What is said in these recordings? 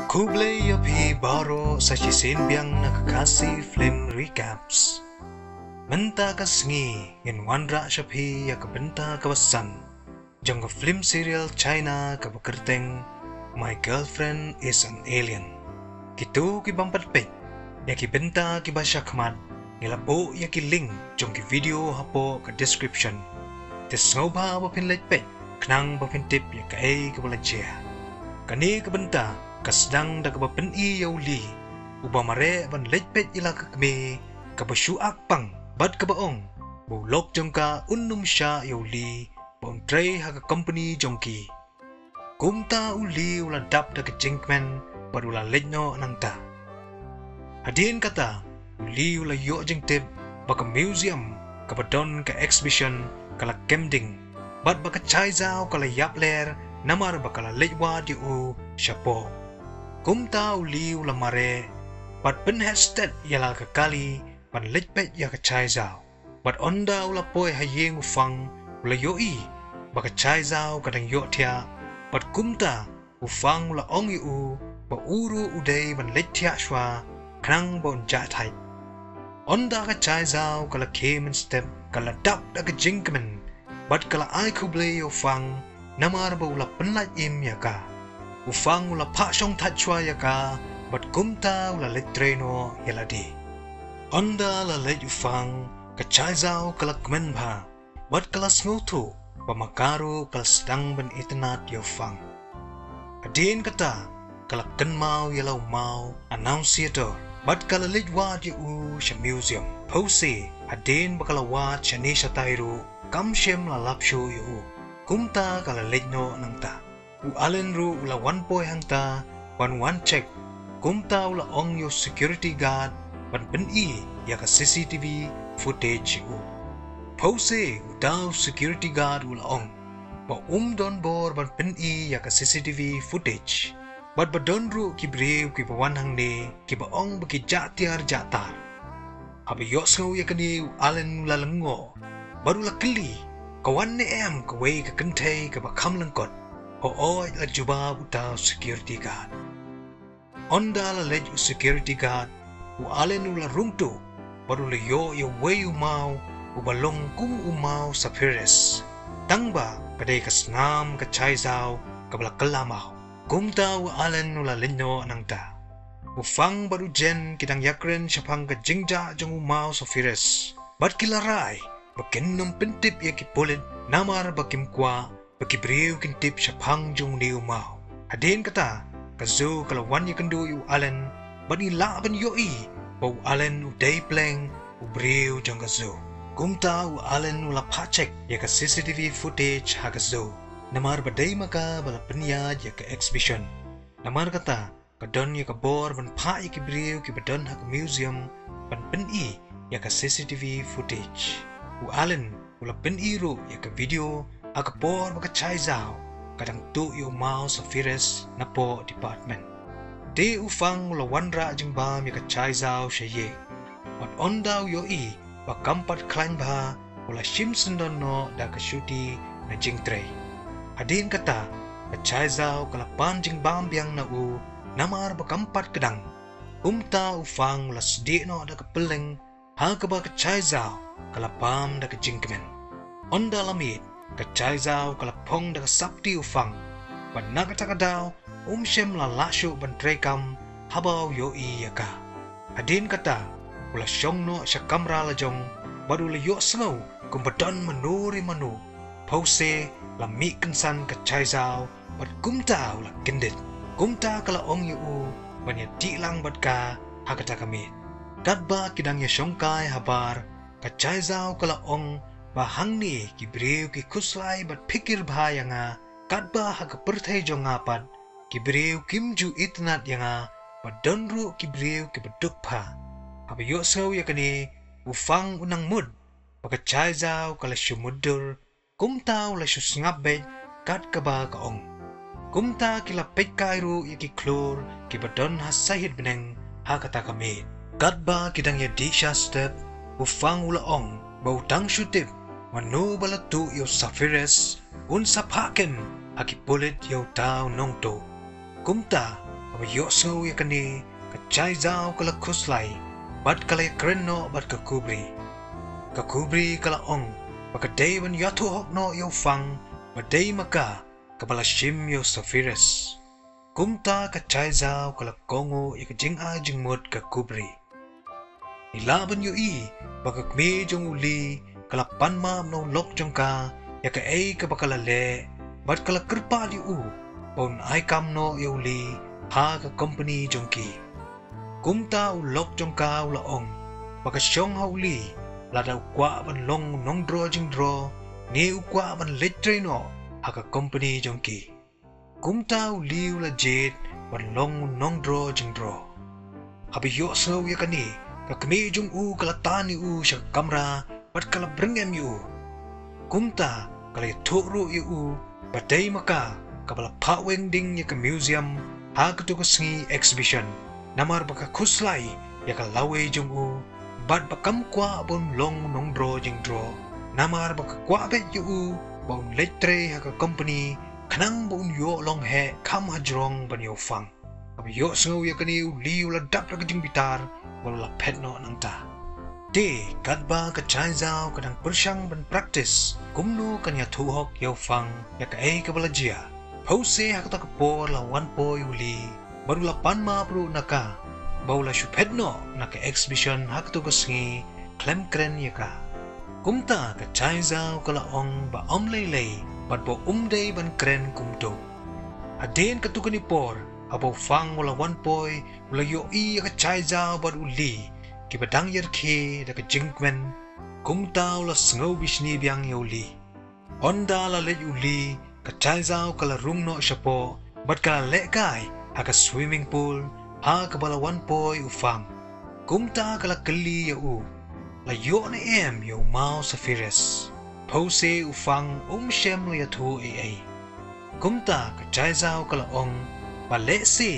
Khublei yapi baroh sa biang na Khasi Flim Recaps. Bynta kasngi in wandra shapi ya Bynta kawasan. Jong film serial China kabakerteng My Girlfriend is an Alien. Kitu ki bampat pek ya ki Bynta ki basya khmat ngilapo ya ki link jong ki video hapo ka description. Tes ngoba bapin lek pek knang bapin tip ya kadei ka balancia. Kani ka Bynta kasdang da kabapen i yauli uba mare ban lejpet ila kakme kabashuak pang bad kabaong bulok jongka unnum sya yauli bong tray haga company jongki kumta uli ula dap da kejinkmen padula lejno nangta hadin kata uli ula yo jengtip baka museum kabadon ka exhibition kala kemding bad baka chaizao kala yapler namar bakala lejwa di u syapo kumta uli ula mare pat pen hashtag yala kekali pan lejpet ya kechaizao pat onda ula poi hayeng ufang ula yoi baka chaizao kadang yo tia pat kumta ufang ula ong yu ba uru udai ban lejtia shwa krang bon jait onda ka chaizao kala kemen step kala dap da ka jingkemen bat kala ai Khublei ufang namar ba ula penlaj im ya ka ufang ula pak shong tachwa ya ka bat kumta ula letreno yaladi onda la lej ufang kachaizao kala kmen bha bat kala smutu pamakaru kala sedang ben internet ya ufang adin kata kala kenmau yalau mau annunciator bat kala lej wa di u sha museum pose adin bakala wa chani shatairu kamshem la lapshu yu kumta kala lejno nangta u alen ru ula 1 poi hangta one check kumta ula ong yo security guard ban pen i ya ka CCTV footage u pose u dau security guard ula ong ba don bor ban pen i ya ka CCTV footage bat badon ru ki brew ki bawan hang ne ki ba ong baki jatiar jatar abi yo sngo ya kani u alen ula lengo baru la kli kawan ne em ka wei ka kentei ka ba kam lyngkot oi la juba utau security guard onda la lej security guard u alen ula rungtu baru le yo wei mau u balong kung umau sa pires tangba kadei kasnam ka chaizao kabla kalamau kumta u alen ula lenyo nangta ufang baru jen kidang yakren syapang ka jingja jong umau sa pires bat kilarai bakin nom pentip ya kipulit namar bakim kwa bagi beriu kintip syapang jong ni umau hadin kata kazu kalau wan ya kendu yu alen bani la ban yoi bau alen udai pleng u beriu jong kazu kumta u alen ula pacek ya ka CCTV footage ha kazu namar badai maka bala penya ya ka exhibition namar kata kadon ya ka bor ban pa ya ki beriu ki badon ha ka museum ban pen i ya ka CCTV footage u alen ula pen i ru ya ka video akapor baka chaizao kadang tu yu mau sa fires na po department de ufang ula wanra jingbam ya ka chaizao shaye wat ondau yo i bakampat klain bha ula shimson don no da ka shuti na jingtre hadin kata ka chaizao kala pan jingbam biang na u namar bakampat kedang umta ufang ula sdi no da ka peleng ha ka ba ka chaizao kala pam da ka jingkemen onda lamit kachaizao kalapong da sapti ufang ban nagatakadaw shem la lasyo ban trekam habaw yo iyaka hadin kata ula syong no sya kamra la jong baru la yo sngaw kumbadan manuri manu pause la mi kensan kachaizao bat kumta ula kendit kumta kala ong yu ban ya tilang bat ka hakata kami kadba kidang ya syongkai habar kachaizao kala ong bahang ni ki brew ki kuslai bat pikir bhaya nga kadba ha ka perthai jong apat ki brew kimju itnat yanga badonru ki brew ki beduk pha habe yo so ya kani ufang unang mud baka chaizao kala syumudur kumta ula syusngap be kat ka ba ka ong kumta kila pekkairu ya ki klor ki badon ha sahid beneng ha kata kami kadba kidang ya di sha step ufang ula ong bau tang syutip manu balatu yo safires un sapaken aki pulit yo tau nongto kumta yok so ya kani ka chai zau kala Khublei bat kala kren no bat ka Khublei kala ong ba kadei ban yatu hok no yo fang ba dei maka kabala shim yo safiras kumta ka chai zau kala kongo ya ka jingmut ka Khublei ilaban yo ba ka kme jong uli kala panma no lok jong ka ya ka ka bakala le bat kala kerpa di pon ai kam no yo uli ha ka company jong ki kumta lok jong ka ula ong baka syong hauli lada ukwa ban long nong dro jing dro ni ukwa ban letre no ha ka company jong ki kumta uli ula jait ban long nong dro jing dro habi yo so ya kani ka kme jong kala tani sya kamera bat kala brengem kumta kala thuru badai maka kabala paweng ding ya ka museum ha ka to sngi exhibition namar baka Khublei ya ka lawe jong bat bakam kwa bon long nong dro jing dro namar baka kwa bet bon letre ha ka company kanang bon yo long he kam hajrong ban yo fang ab yo so ya kani uli ula dap la jing bitar wala pet no nang ta de kadba ka chai zau kadang pershang ban practice kumnu kan ya thu hok yo fang ya ka ka balajia pose ha ka por la one boy uli baru la panma pro naka baula shupet no naka exhibition ha ka sngi klem kren ya ka kumta ka chai zau kala ong ba lei bat bo dei ban kren kumto aden ka tukani por abo fang wala one boy wala yo ka chai zau bar uli ki badang yer ke da ka jingmen kumta wala sngo bishni biang yoli onda la le uli ka chai zau kala rung no shapo bat kala le kai ha ka swimming pool ha ka bala one boy ufang kumta kala kali la yo na yo mau safiras pose ufang shem no yatu kumta ka chai zau kala ong ba le se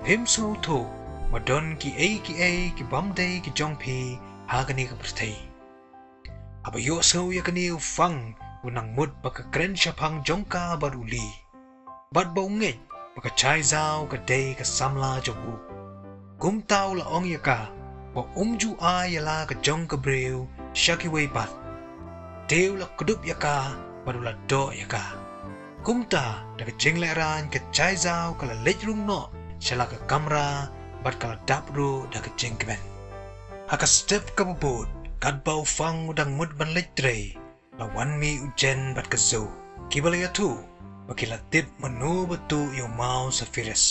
him so to madon ki ki bamday ki Jong pi ha kani ka pertai aba yo so ya kani ufang unang mud baka kren syapang jongka baruli bat baunget baka chai zau kadei ka Samla jogu kumtau la ong ya ka ba ju ya la ka jong ka breu syaki wei bat deu la kudup ya ka baru la do ya ka kumta daga jingleran ka chai zau kala lejrung no syala ka kamera bat kala dapru daga jingkmen haka step ka bubut kad bau fang udang mud ban letre la wan mi ujen bat ka zo kibala ya tu bakila tip menu betu yo mau safiras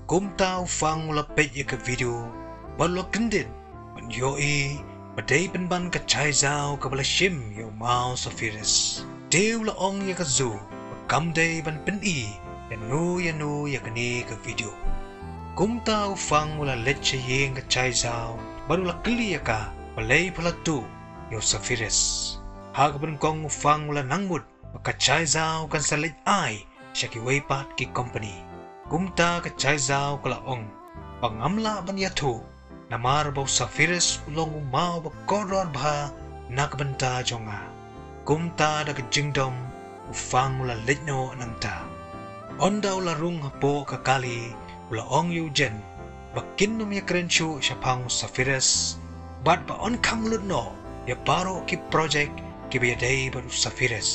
kumta ufang ula pet ya ka video balu kendin ban yo badai ban ka chai zau ka bala shim yo mau safiras deu la ong ya ka zo kam day ban pen ya nu ya kani ka video kumta ufang ula leche yeng ka chai zau baru la kli ya ka balay pala tu yo safiras ha ka ban kong ufang ula nangmut ka chai zau kan sa lech syaki weipat ki company kumta ka chai zau kala ong pangamla ban yatu namar bau safiras ulong umau ba koror bha nak banta jonga kumta da ka jingdom ufang ula lechno nangta onda ula rung hapo ka kali ula ong yujen bakin num ya krenshu syapang safiras bat ba on kam no ya baroh ki project ki biadai baru safiras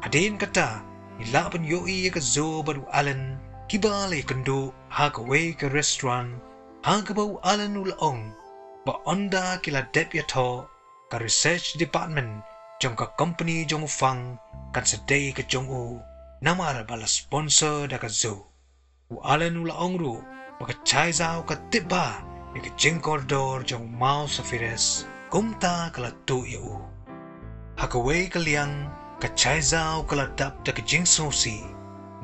adin kata ila ban ya ka zo baru alan kibale kendo ha ka wei ka restaurant ha ka bau alan ula ong ba onda kila dep ya to ka research department jong ka company jong ufang kan sedai ka jong namar bala sponsor da ka zo alan ula ong ru baka chai zau ka tiba ya ka jing koridor jong mau safiras kumta kala tu ya ha ka wei ka liang ka chai zau kala dap da ka jing sosi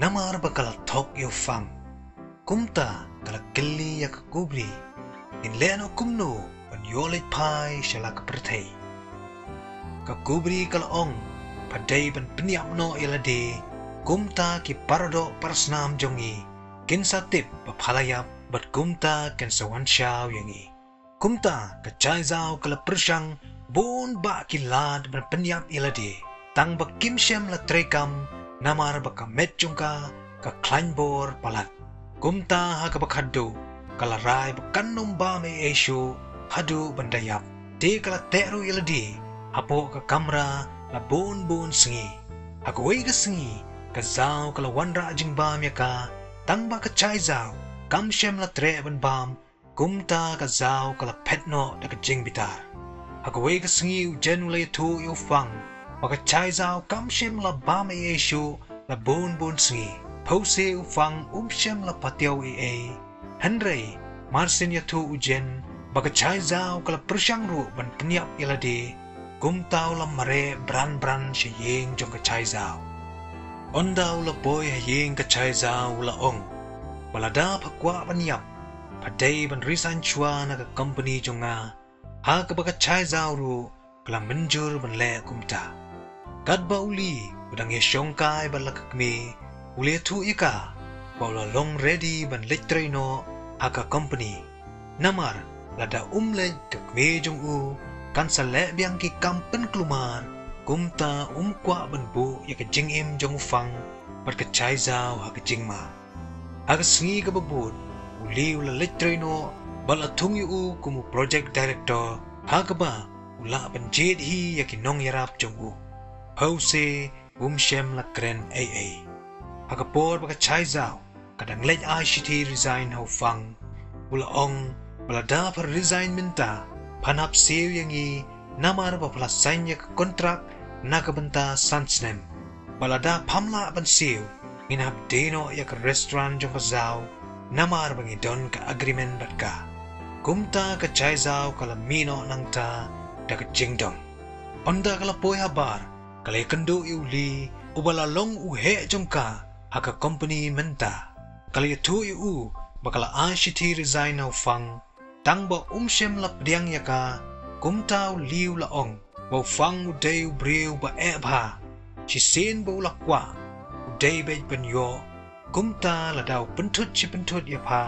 namar bakala tok yo fang kumta kala kili ya ka Khublei in leno kumno ban yolet pai shala ka pertai ka Khublei kala ong padai ban peniap no ilade kumta ki parado parasnam jongi kinsa tip paphalayap bat kumta kinsa wanshaw yangi kumta ka chai zau kala pershang bon ba ki lad ban peniap ilade tang ba kim shem la trekam namar ba ka met jongka ka kleinbor palat Kumta hakabakado kalarai bakannom bam esyo hadu bandayap. Di kala teru iladi hapo ka kamera la bon sengi. Hagawai ka sengi ka zau kala wanra jing bam yaka tangba ka chai zau kam shem la tre ban bam kumta ka zau kala petno da ka jing bitar. Hagawai ka sengi ujen ulay tu yu fang baka chai zau kam shem la bam esyo la bon sengi. Pause ufang shem la patiaw Henry marsin ya tu ujen baka chai zau kala persyang ru ban peniap ilade kumtau la mare bran shiyeng jong ka chai zau. Ondau la boy hayeng ka chai zau la ong. Balada pakwa peniap padai ban risan chua na ka company jonga ha ka baka chai zau ru kala menjur ban le kumta. Kadba uli udang ye syongkai ban la kakme uli tu ika baula long ready ban letre no haka company. Namar lada umlej kakme jong u kan salek biang ki kampen kelumar kumta kwa benbu ya ke jingim jong fang bat ke chai zau ha ke jingma ha ke sengi ke bebut uli ula letre no bala tung yu kumu project director ha ke ba ula ban jait hi ya ki nong yarap jong u hause shem la kren ha ke por ba ke chai zau kadang lej shiti resign ho fang ula ong balada per resign minta panap sew yang i namar bapalasan ya ke kontrak na ke benta sansnem balada pamla ban sew nginap deno ya ke restoran jong ke zau namar bangi don ke agreement batka kumta ke chai zau kala mino nangta da ke jingdong onda kala poi habar kala kendo iuli ubala long uhe jongka haka company menta kala tu yu bakala shiti resign au fang tangba shem la pdiang yaka kumtau liu la ong bau fang udeu breu ba ebha si sen bau la kwa udei bej ben yo kumta la dau pentut ya pa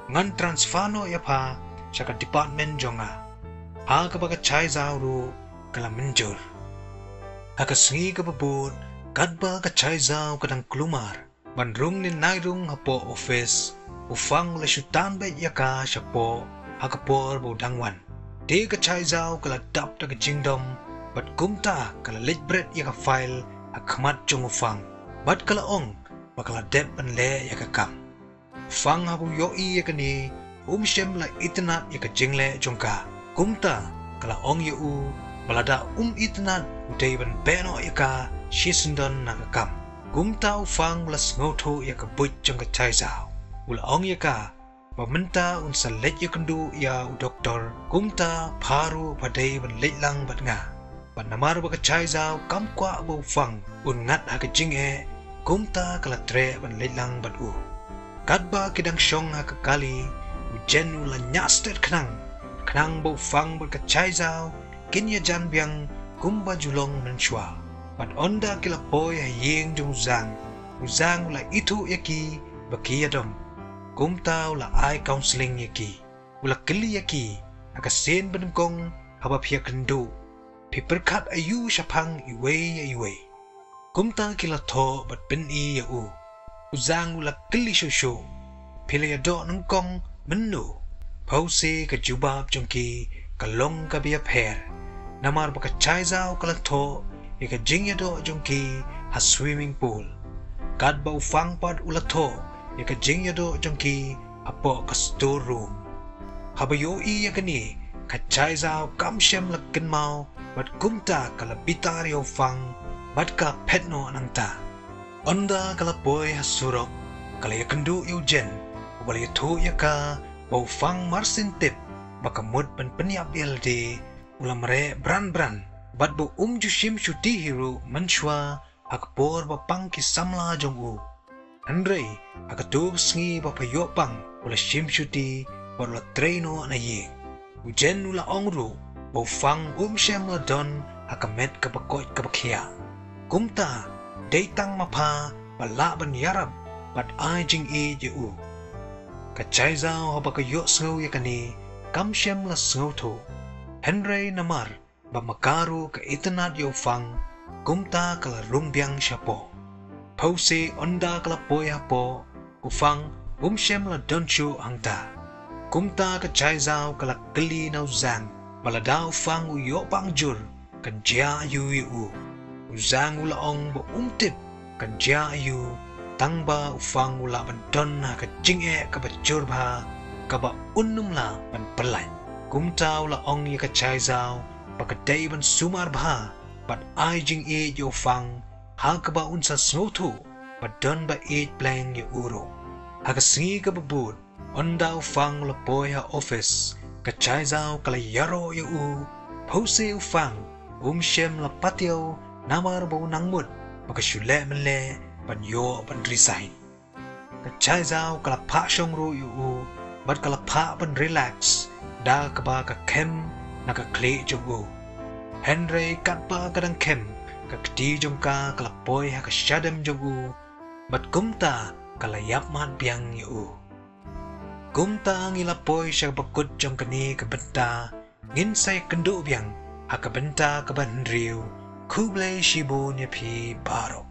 ngan transfano ya pa saka department jonga ha ka baga chai zau ru kala menjur ha ka sengi ka babut kadba ka chai zau kadang kelumar ban rung ni nai rung hapo office ufang la syutan bej yaka syapo hakapor bau dangwan. Di ka chai zau kala dap da ka jingdom, bat kumta kala lej bret ya ka file hakamat jong ufang. Bat kala ong, bakala dep ban le ya ka kam. Ufang habu yoi ya ka ni, shem la itinat ya ka jingle jong ka. Kumta kala ong ya balada itinat udai ban beno ya ka shisendon na ka kam. Kumta ufang la sngoto ya ka buit jong ka chai zau. Ula ong ya ka, Pamenta unsa let ya kendu ya doktor kumta paru padai ban let lang bat nga ban namar ba ka chai zau kam kwa bo fang un ngat ha ka jing kumta kala tre ban let lang bat u kadba kidang syong ha ka kali ujen ula nyastet knang bo fang ba ka chai zau kin ya jan biang kumba julong nan shwa ban onda kila boy ha yeng jung uzang ula itu yaki baki yadom kumta ula ai counseling yaki ula keli yaki aga sen benengkong haba pia kendo pi perkat ayu syapang iwe kumta kila to bat ben i ya uzang ula keli shosho pila ya do nengkong menu pause ka jubab jongki kalong ka bapher namar baka chai zau kala to ya ka jingya do jongki ha swimming pool kad ba ufang pad ula to ya ka jingya do jongki apo ka storeroom habayo i ya kani ka chai zau kam shem la kenmau bat kumta kala bitar yo fang bat ka petno anangta onda kala boy hasurok kala ya kendu yo jen ubal ya to ya ka bau fang marsin tip baka mud ban peniap ld ulam re bran bat bu jushim shuti hero manshwa akpor ba pang ki samla jongu Andre akatuk sngi ba payopang ula shim shuti ula traino na ye ujen ula ongru bau fang shem la don akamet kapakot kapakia kumta datang mapa bala ban yarab bat ai jingieid u kachai zau haba kayo sngo yakani kam shem la sngo to Henry namar ba makaru ka itanat yo fang kumta kala rumbyang syapo pause onda kala poy hapo ufang Shem la doncho hangta. Kumta ka chai zao ka la geli nau zang. Baladao fang u yo bang jur. Kan jia yu yu. Uzang ula ong ba tip. Kan jia yu. Tang ba ufang ula ban don ha ka jingieid ka ba jur ba. Ka ba unum la ban pelai. Kumta ula ong ya ka chai zao. Ba kadei ban sumar ba. But I Jingieid yo fang. Ha ka ba unsa snotu. Ba don ba eid blang yo uro. Ha ka singi ka ba bud. Onda ufang ula boy ha office. Ka chai zao ka la yaro yo u. Pose ufang. Shem la patio. Namar ba unang mud. Maka syule menle. Ban yo ban resign. Ka chai zao ka la pa syong ro yo u. Bat ka la pa ban relax. Da ka ba ka kem. Na ka kle jo u. Henry kat ba kadang kem. Ka kti jong ka kalapoy ha ka syadam jong u. Bat kumta kalayap mat biang yu u. Kumta ngilapoy siya bakut jong kani ka Bynta. Nginsay kendo biang ha ka Bynta ka ban riu. Khublei shibun ya pi baroh.